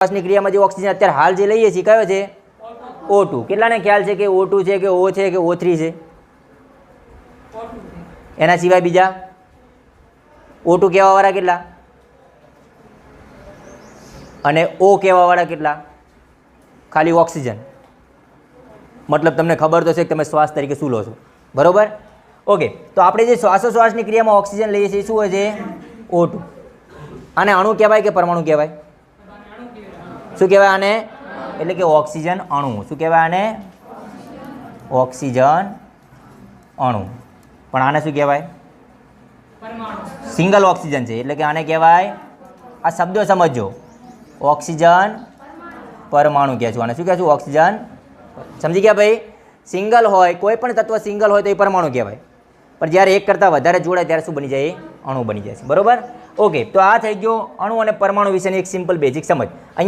શ્વાસની ક્રિયામાં જે ઓક્સિજન અત્યારે હાલ જે લઈએ છીએ કયો છે? O2. કેટલાને ખ્યાલ છે કે O2 છે કે O છે કે O3 છે? એના સિવાય બીજા O2 કહેવાવાળા કેટલા અને O કહેવાવાળા કેટલા? ખાલી ઓક્સિજન. મતલબ તમને ખબર તો છે કે તમે શ્વાસ તરીકે શું લો છો, બરોબર? ઓકે, તો આપણે જે શ્વાસોશ્વાસની ક્રિયામાં ઓક્સિજન લઈએ છીએ શું હોય છે? O2. આને અણુ કહેવાય કે પરમાણુ કહેવાય? શું કહેવાય આને? એટલે કે ઓક્સિજન અણુ. શું કહેવાય આને? ઓક્સિજન અણુ. પણ આને શું કહેવાય? સિંગલ ઓક્સિજન છે એટલે કે આને કહેવાય, આ શબ્દો સમજો, ઓક્સિજન પરમાણુ કહેશું. આને શું કહેશું? ઓક્સિજન. સમજી ગયા ભાઈ? સિંગલ હોય, કોઈ પણ તત્વ સિંગલ હોય તો એ પરમાણુ કહેવાય, પણ જ્યારે એક કરતાં વધારે જોડાય ત્યારે શું બની જાય? અણુ બની જાય છે, બરોબર? ઓકે, તો આ થઈ ગયો અણુ અને પરમાણુ વિશેની એક સિમ્પલ બેઝિક સમજ. અહીંયા